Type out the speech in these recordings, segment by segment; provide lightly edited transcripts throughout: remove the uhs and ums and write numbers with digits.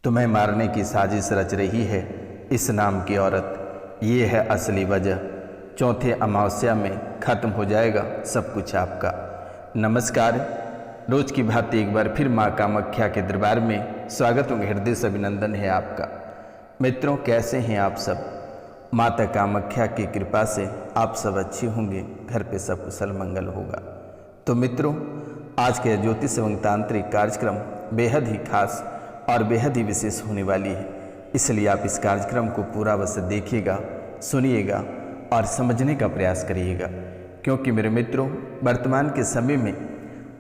तुम्हें मारने की साजिश रच रही है इस नाम की औरत, ये है असली वजह। चौथे अमावस्या में ख़त्म हो जाएगा सब कुछ आपका। नमस्कार, रोज की भांति एक बार फिर माँ कामाख्या के दरबार में स्वागत और हृदय से अभिनंदन है आपका। मित्रों, कैसे हैं आप सब? माता कामाख्या की कृपा से आप सब अच्छे होंगे, घर पे सब कुशल मंगल होगा। तो मित्रों, आज के ज्योतिष एवं तांत्रिक कार्यक्रम बेहद ही खास और बेहद ही विशेष होने वाली है, इसलिए आप इस कार्यक्रम को पूरा अवश्य देखिएगा, सुनिएगा और समझने का प्रयास करिएगा। क्योंकि मेरे मित्रों, वर्तमान के समय में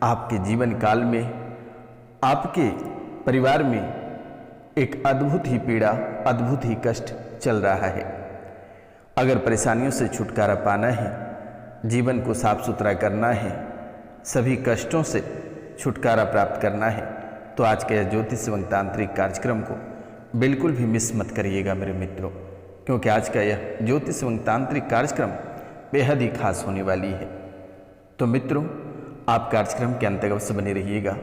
आपके जीवन काल में, आपके परिवार में एक अद्भुत ही पीड़ा, अद्भुत ही कष्ट चल रहा है। अगर परेशानियों से छुटकारा पाना है, जीवन को साफ सुथरा करना है, सभी कष्टों से छुटकारा प्राप्त करना है, तो आज के ज्योतिष एवं तांत्रिक कार्यक्रम को बिल्कुल भी मिस मत करिएगा मेरे मित्रों। क्योंकि आज का यह ज्योतिष एवं तांत्रिक कार्यक्रम बेहद ही खास होने वाली है। तो मित्रों, आप कार्यक्रम के अंत तक अवश्य बने रहिएगा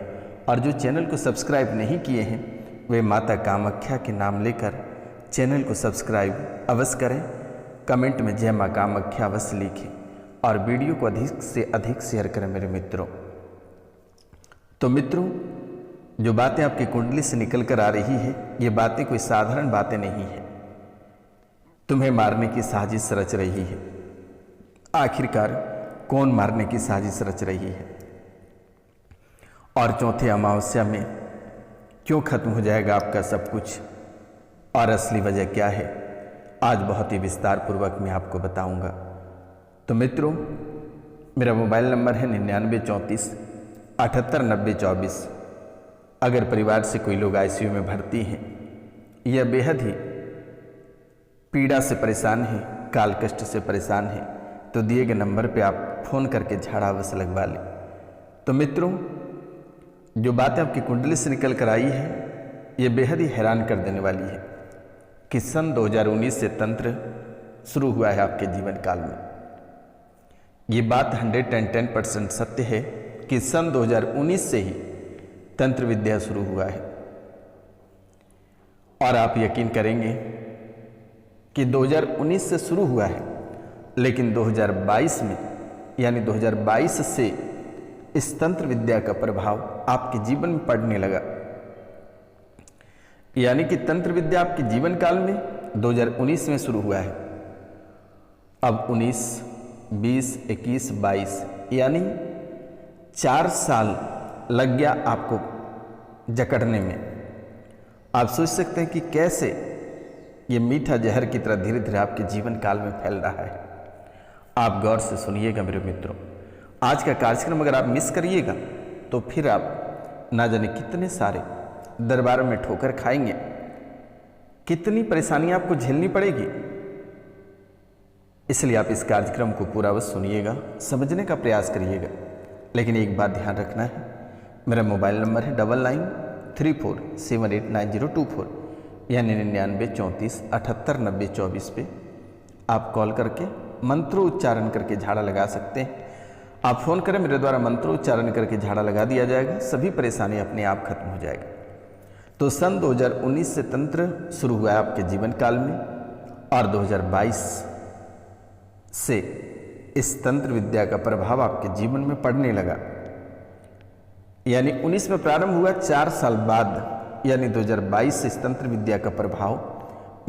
और जो चैनल को सब्सक्राइब नहीं किए हैं वे माता कामाख्या के नाम लेकर चैनल को सब्सक्राइब अवश्य करें। कमेंट में जय माँ कामाख्या अवश्य लिखें और वीडियो को अधिक से अधिक शेयर करें मेरे मित्रों। तो मित्रों, जो बातें आपकी कुंडली से निकल कर आ रही है, ये बातें कोई साधारण बातें नहीं है। तुम्हें मारने की साजिश रच रही है। आखिरकार कौन मारने की साजिश रच रही है और चौथे अमावस्या में क्यों खत्म हो जाएगा आपका सब कुछ और असली वजह क्या है, आज बहुत ही विस्तार पूर्वक मैं आपको बताऊंगा। तो मित्रों, मेरा मोबाइल नंबर है 9934 78 90 24। अगर परिवार से कोई लोग आईसीयू में भर्ती हैं या बेहद ही पीड़ा से परेशान हैं, काल कष्ट से परेशान हैं, तो दिए गए नंबर पे आप फ़ोन करके झाड़ा अवश्य लगवा लें। तो मित्रों, जो बातें आपकी कुंडली से निकल कर आई है, ये बेहद ही हैरान कर देने वाली है कि सन 2019 से तंत्र शुरू हुआ है आपके जीवन काल में। ये बात 110% सत्य है कि सन 2019 से ही तंत्र विद्या शुरू हुआ है। और आप यकीन करेंगे कि 2019 से शुरू हुआ है, लेकिन 2022 में यानी 2022 से इस तंत्र विद्या का प्रभाव आपके जीवन में पड़ने लगा। यानी कि तंत्र विद्या आपके जीवन काल में 2019 में शुरू हुआ है। अब 19, 20, 21, 22 यानी 4 साल लग गया आपको जकड़ने में। आप सोच सकते हैं कि कैसे ये मीठा जहर की तरह धीरे धीरे आपके जीवन काल में फैल रहा है। आप गौर से सुनिएगा मेरे मित्रों। आज का कार्यक्रम अगर आप मिस करिएगा तो फिर आप ना जाने कितने सारे दरबारों में ठोकर खाएंगे, कितनी परेशानियां आपको झेलनी पड़ेगी। इसलिए आप इस कार्यक्रम को पूरा बस सुनिएगा, समझने का प्रयास करिएगा। लेकिन एक बात ध्यान रखना है, मेरा मोबाइल नंबर है 9934789024 यानी 9934 78 90 24 पे आप कॉल करके मंत्रोच्चारण करके झाड़ा लगा सकते हैं। आप फ़ोन करें, मेरे द्वारा मंत्रोच्चारण करके झाड़ा लगा दिया जाएगा, सभी परेशानी अपने आप खत्म हो जाएगा। तो सन 2019 से तंत्र शुरू हुआ है आपके जीवन काल में और 2022 से इस तंत्र विद्या का प्रभाव आपके जीवन में पड़ने लगा। यानी 19 में प्रारंभ हुआ, 4 साल बाद यानी 2022 से इस तंत्र विद्या का प्रभाव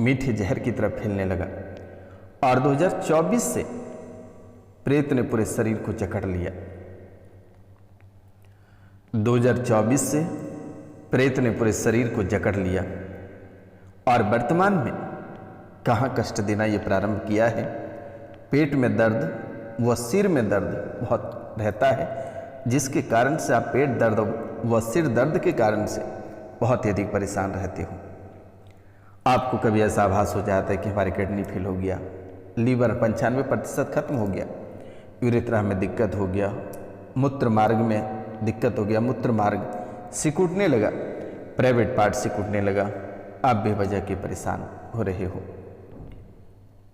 मीठे जहर की तरफ फैलने लगा और 2024 से प्रेत ने पूरे शरीर को जकड़ लिया। 2024 से प्रेत ने पूरे शरीर को जकड़ लिया और वर्तमान में कहाँ कष्ट देना ये प्रारंभ किया है। पेट में दर्द व सिर में दर्द बहुत रहता है, जिसके कारण से आप पेट दर्द व सिर दर्द के कारण से बहुत ही अधिक परेशान रहते हो। आपको कभी ऐसा आभास हो जाता है कि हमारी किडनी फेल हो गया, लीवर 95% खत्म हो गया, यूरेथ्रा में दिक्कत हो गया, मूत्र मार्ग में दिक्कत हो गया, मूत्र मार्ग सिकुड़ने लगा, प्राइवेट पार्ट सिकुड़ने लगा, आप बेवजह के परेशान हो रहे हो।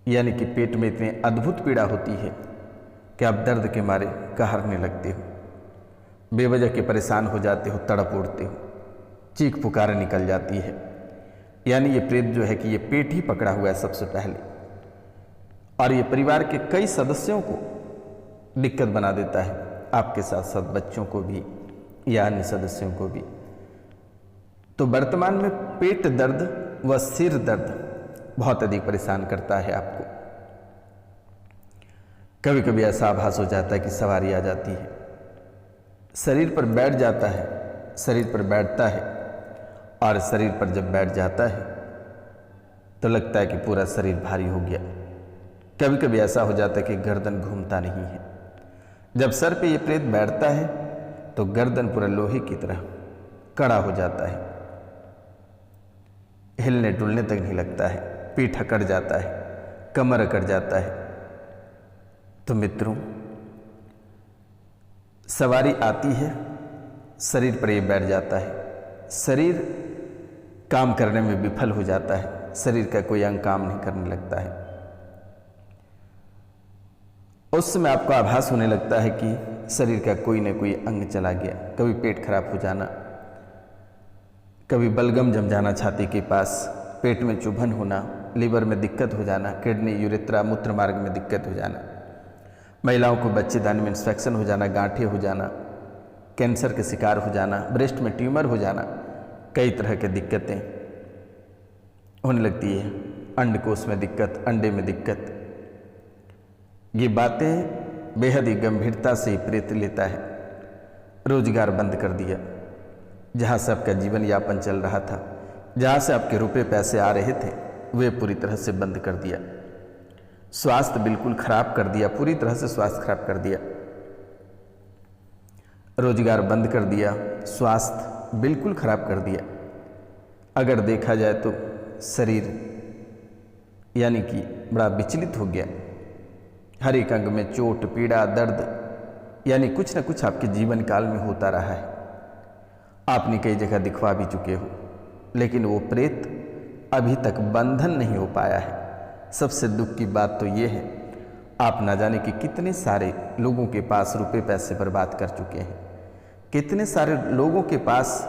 यानी कि पेट में इतनी अद्भुत पीड़ा होती है कि आप दर्द के मारे कहरने लगते हो, बेवजह के परेशान हो जाते हो, तड़प उठते हो, चीख पुकार निकल जाती है। यानी ये प्रेत जो है कि ये पेट ही पकड़ा हुआ है सबसे पहले, और ये परिवार के कई सदस्यों को दिक्कत बना देता है, आपके साथ साथ बच्चों को भी या अन्य सदस्यों को भी। तो वर्तमान में पेट दर्द व सिर दर्द बहुत अधिक परेशान करता है आपको। कभी कभी ऐसा आभास हो जाता है कि सवारी आ जाती है, शरीर पर बैठ जाता है, शरीर पर बैठता है, और शरीर पर जब बैठ जाता है तो लगता है कि पूरा शरीर भारी हो गया। कभी कभी ऐसा हो जाता है कि गर्दन घूमता नहीं है। जब सर पे ये प्रेत बैठता है तो गर्दन पूरा लोहे की तरह कड़ा हो जाता है, हिलने डुलने तक नहीं लगता है, पीठ अकड़ जाता है, कमर अकड़ जाता है। तो मित्रों, सवारी आती है, शरीर पर ये बैठ जाता है, शरीर काम करने में विफल हो जाता है, शरीर का कोई अंग काम नहीं करने लगता है। उस समय आपको आभास होने लगता है कि शरीर का कोई न कोई अंग चला गया। कभी पेट खराब हो जाना, कभी बलगम जम जाना छाती के पास, पेट में चुभन होना, लीवर में दिक्कत हो जाना, किडनी, यूरेथ्रा, मूत्र मार्ग में दिक्कत हो जाना, महिलाओं को बच्चेदानी में इंफेक्शन हो जाना, गांठें हो जाना, कैंसर के शिकार हो जाना, ब्रेस्ट में ट्यूमर हो जाना, कई तरह की दिक्कतें होने लगती है। अंडकोश में दिक्कत, अंडे में दिक्कत, ये बातें बेहद ही गंभीरता से ही प्रेत लेता है। रोजगार बंद कर दिया, जहाँ से आपका जीवन यापन चल रहा था, जहाँ से आपके रुपए पैसे आ रहे थे, वे पूरी तरह से बंद कर दिया। स्वास्थ्य बिल्कुल खराब कर दिया, पूरी तरह से स्वास्थ्य खराब कर दिया। रोजगार बंद कर दिया, स्वास्थ्य बिल्कुल खराब कर दिया। अगर देखा जाए तो शरीर यानी कि बड़ा विचलित हो गया, हर एक अंग में चोट, पीड़ा, दर्द, यानी कुछ न कुछ आपके जीवन काल में होता रहा है। आपने कई जगह दिखवा भी चुके हो, लेकिन वो प्रेत अभी तक बंधन नहीं हो पाया है। सबसे दुख की बात तो ये है, आप ना जाने कि कितने सारे लोगों के पास रुपए पैसे बर्बाद कर चुके हैं, कितने सारे लोगों के पास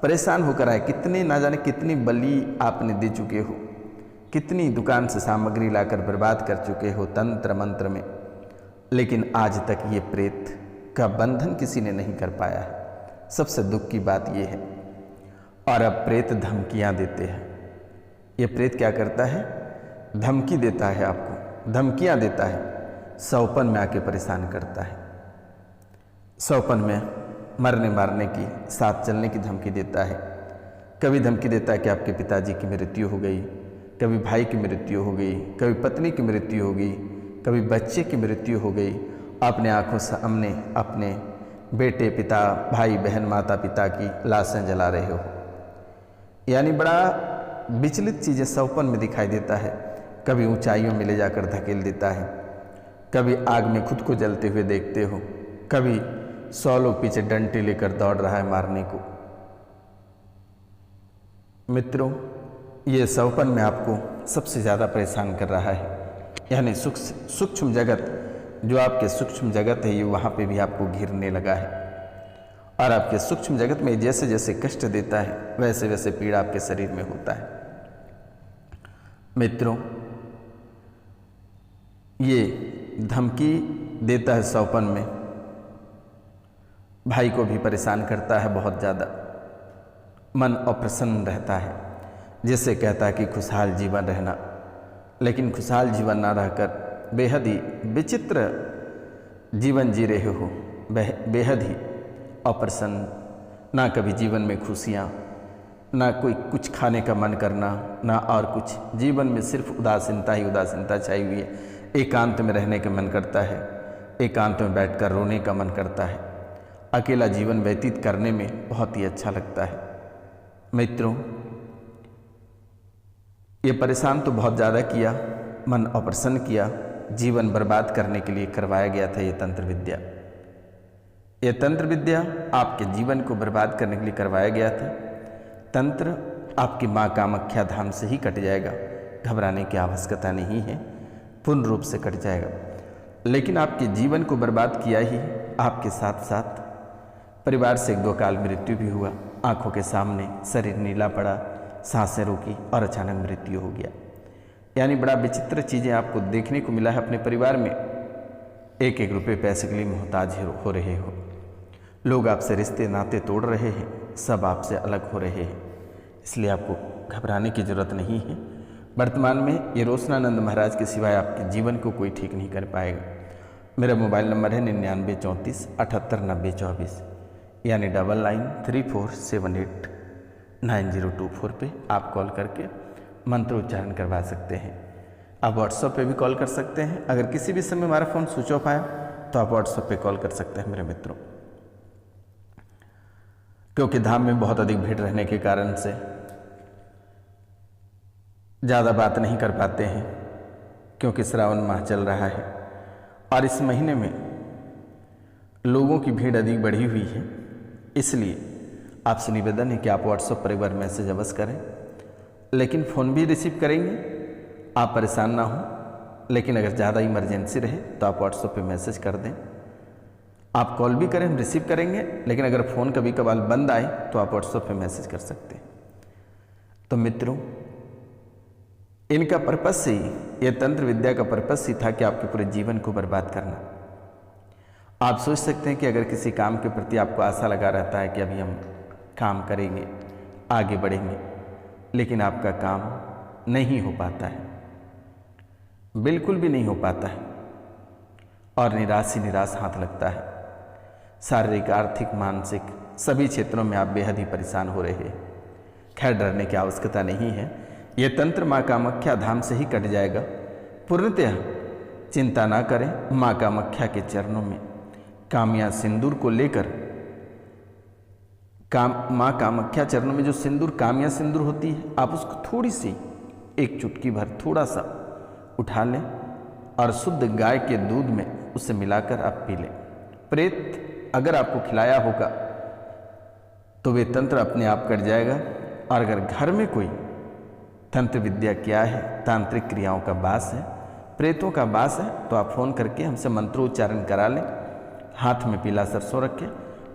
परेशान होकर आए, कितने ना जाने कितनी बलि आपने दे चुके हो, कितनी दुकान से सामग्री लाकर बर्बाद कर चुके हो तंत्र मंत्र में, लेकिन आज तक ये प्रेत का बंधन किसी ने नहीं कर पाया है। सबसे दुख की बात ये है। और अब प्रेत धमकियां देते हैं। ये प्रेत क्या करता है? धमकी देता है, आपको धमकियां देता है, सौपन में आके परेशान करता है। सौपन में मरने मारने की, साथ चलने की धमकी देता है। कभी धमकी देता है कि आपके पिताजी की मृत्यु हो गई, कभी भाई की मृत्यु हो गई, कभी पत्नी की मृत्यु हो गई, कभी बच्चे की मृत्यु हो गई। आपने आंखों सामने अपने बेटे, पिता, भाई, बहन, माता पिता की लाशें जला रहे हो। यानी बड़ा विचलित चीज़ें सौपन में दिखाई देता है। कभी ऊंचाइयों में ले जाकर धकेल देता है, कभी आग में खुद को जलते हुए देखते हो, कभी 100 लोग पीछे डंडे लेकर दौड़ रहा है मारने को। मित्रों, ये सौपन में आपको सबसे ज़्यादा परेशान कर रहा है। यानी सूक्ष्म जगत, जो आपके सूक्ष्म जगत है, ये वहाँ पे भी आपको घिरने लगा है। और आपके सूक्ष्म जगत में जैसे जैसे कष्ट देता है, वैसे वैसे पीड़ा आपके शरीर में होता है। मित्रों, ये धमकी देता है सौपन में, भाई को भी परेशान करता है बहुत ज़्यादा। मन अप्रसन्न रहता है, जिससे कहता है कि खुशहाल जीवन रहना, लेकिन खुशहाल जीवन ना रहकर बेहद ही विचित्र जीवन जी रहे हो, बेहद ही अप्रसन्न। ना कभी जीवन में खुशियाँ, ना कोई कुछ खाने का मन करना, ना और कुछ। जीवन में सिर्फ उदासीनता ही उदासीनता छाई हुई है। एकांत में रहने का मन करता है, एकांत में बैठकर रोने का मन करता है। अकेला जीवन व्यतीत करने में बहुत ही अच्छा लगता है। मित्रों, ये परेशान तो बहुत ज़्यादा किया, मन अप्रसन्न किया, जीवन बर्बाद करने के लिए करवाया गया था ये तंत्र विद्या। ये तंत्र विद्या आपके जीवन को बर्बाद करने के लिए करवाया गया था। तंत्र आपकी माँ कामाख्या धाम से ही कट जाएगा, घबराने की आवश्यकता नहीं है, पूर्ण रूप से कट जाएगा। लेकिन आपके जीवन को बर्बाद किया ही, आपके साथ साथ परिवार से 1-2 काल मृत्यु भी हुआ। आंखों के सामने शरीर नीला पड़ा, सांसें रोकी और अचानक मृत्यु हो गया। यानी बड़ा विचित्र चीज़ें आपको देखने को मिला है। अपने परिवार में एक एक रुपये पैसे के लिए मोहताज हो रहे हो, लोग आपसे रिश्ते नाते तोड़ रहे हैं, सब आपसे अलग हो रहे हैं। इसलिए आपको घबराने की ज़रूरत नहीं है। वर्तमान में ये रोशनानंद महाराज के सिवाय आपके जीवन को कोई ठीक नहीं कर पाएगा। मेरा मोबाइल नंबर है 9934 यानी 9934789024 पे आप कॉल करके मंत्र उच्चारण करवा सकते हैं। आप व्हाट्सएप पे भी कॉल कर सकते हैं। अगर किसी भी समय हमारा फ़ोन स्विच ऑफ आया तो आप व्हाट्सएप पे कॉल कर सकते हैं मेरे मित्रों। क्योंकि धाम में बहुत अधिक भीड़ रहने के कारण से ज़्यादा बात नहीं कर पाते हैं, क्योंकि श्रावण माह चल रहा है और इस महीने में लोगों की भीड़ अधिक बढ़ी हुई है। इसलिए आपसे निवेदन है कि आप व्हाट्सएप पर एक बार मैसेज अवश्य करें, लेकिन फ़ोन भी रिसीव करेंगे, आप परेशान ना हो। लेकिन अगर ज़्यादा इमरजेंसी रहे तो आप व्हाट्सएप पे मैसेज कर दें। आप कॉल भी करें, हम रिसीव करेंगे, लेकिन अगर फ़ोन कभी कभार बंद आए तो आप व्हाट्सएप पे मैसेज कर सकते हैं। तो मित्रों, इनका पर्पस ही, ये तंत्र विद्या का पर्पस ही था कि आपके पूरे जीवन को बर्बाद करना। आप सोच सकते हैं कि अगर किसी काम के प्रति आपको आशा लगा रहता है कि अभी हम काम करेंगे, आगे बढ़ेंगे, लेकिन आपका काम नहीं हो पाता है, बिल्कुल भी नहीं हो पाता है और निराश ही निराश हाथ लगता है। शारीरिक, आर्थिक, मानसिक सभी क्षेत्रों में आप बेहद ही परेशान हो रहे हैं। खैर, डरने की आवश्यकता नहीं है। ये तंत्र माँ कामाख्या धाम से ही कट जाएगा। पूर्णतः चिंता ना करें। माँ कामाख्या के चरणों में कामया सिंदूर को लेकर, माँ कामाख्या चरणों में जो सिंदूर, कामया सिंदूर होती है, आप उसको थोड़ी सी, एक चुटकी भर थोड़ा सा उठा लें और शुद्ध गाय के दूध में उसे मिलाकर आप पी लें। प्रेत अगर आपको खिलाया होगा तो वे तंत्र अपने आप कट जाएगा। और अगर घर में कोई तंत्र विद्या क्या है, तांत्रिक क्रियाओं का वास है, प्रेतों का वास है, तो आप फ़ोन करके हमसे मंत्रोच्चारण करा लें। हाथ में पीला सरसों रखें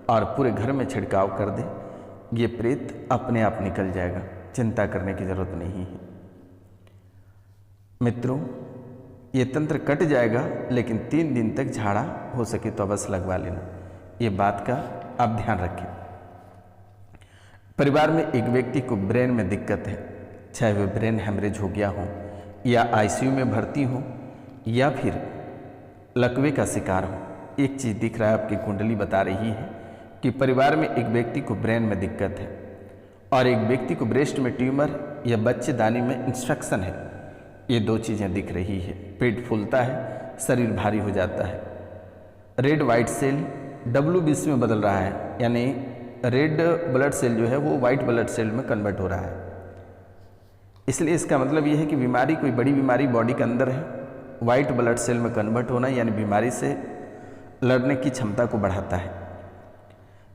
और पूरे घर में छिड़काव कर दें। ये प्रेत अपने आप निकल जाएगा, चिंता करने की ज़रूरत नहीं है। मित्रों, ये तंत्र कट जाएगा, लेकिन 3 दिन तक झाड़ा हो सके तो अवश्य लगवा लेना। ये बात का आप ध्यान रखें। परिवार में एक व्यक्ति को ब्रेन में दिक्कत है, चाहे वह ब्रेन हेमरेज हो गया हो या आईसीयू में भर्ती हो या फिर लकवे का शिकार हो, एक चीज़ दिख रहा है, आपकी कुंडली बता रही है कि परिवार में एक व्यक्ति को ब्रेन में दिक्कत है और एक व्यक्ति को ब्रेस्ट में ट्यूमर या बच्चेदानी में इंफेक्शन है। ये 2 चीज़ें दिख रही है। पेट फूलता है, शरीर भारी हो जाता है, रेड वाइट सेल WBC में बदल रहा है, यानी रेड ब्लड सेल जो है वो वाइट ब्लड सेल में कन्वर्ट हो रहा है। इसलिए इसका मतलब ये है कि बीमारी, कोई बड़ी बीमारी बॉडी के अंदर है। वाइट ब्लड सेल में कन्वर्ट होना यानी बीमारी से लड़ने की क्षमता को बढ़ाता है।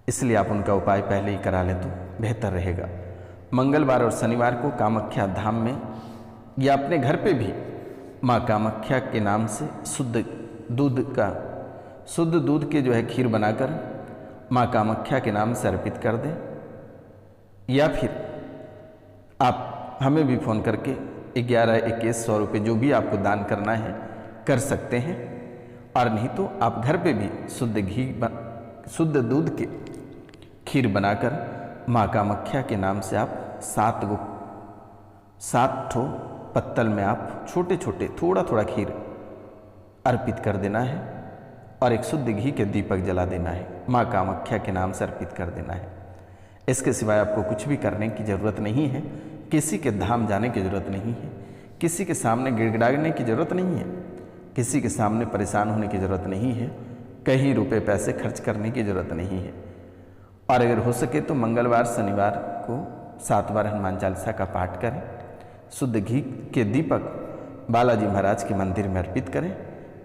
इसलिए आप उनका उपाय पहले ही करा लें तो बेहतर रहेगा। मंगलवार और शनिवार को कामाख्या धाम में या अपने घर पे भी माँ कामाख्या के नाम से शुद्ध दूध के जो है खीर बनाकर माँ कामाख्या के नाम से अर्पित कर दें, या फिर आप हमें भी फ़ोन करके 11-21 रुपये जो भी आपको दान करना है कर सकते हैं। और नहीं तो आप घर पे भी शुद्ध दूध के खीर बनाकर माँ कामाख्या के नाम से आप 7 ठो पत्तल में आप छोटे छोटे थोड़ा थोड़ा खीर अर्पित कर देना है और एक शुद्ध घी के दीपक जला देना है, माँ कामाख्या के नाम से अर्पित कर देना है। इसके सिवाय आपको कुछ भी करने की ज़रूरत नहीं है। किसी के धाम जाने की ज़रूरत नहीं है, किसी के सामने गिड़गिड़ाने की ज़रूरत नहीं है, किसी के सामने परेशान होने की ज़रूरत नहीं है, कहीं रुपए पैसे खर्च करने की ज़रूरत नहीं है। और अगर हो सके तो मंगलवार शनिवार को 7 बार हनुमान चालीसा का पाठ करें, शुद्ध घी के दीपक बालाजी महाराज के मंदिर में अर्पित करें।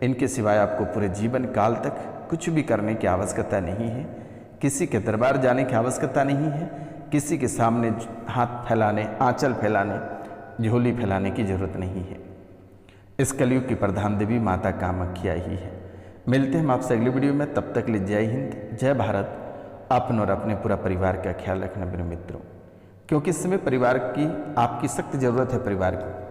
इनके सिवाय आपको पूरे जीवन काल तक कुछ भी करने की आवश्यकता नहीं है, किसी के दरबार जाने की आवश्यकता नहीं है, किसी के सामने हाथ फैलाने, आंचल फैलाने, झोली फैलाने की जरूरत नहीं है। इस कलयुग की प्रधान देवी माता कामाख्या ही है। मिलते हैं हम आपसे अगली वीडियो में, तब तक लिए जय हिंद, जय भारत। अपने और अपने पूरा परिवार का ख्याल रखना मेरे मित्रों। क्योंकि इस समय परिवार की आपकी सख्त ज़रूरत है परिवार को।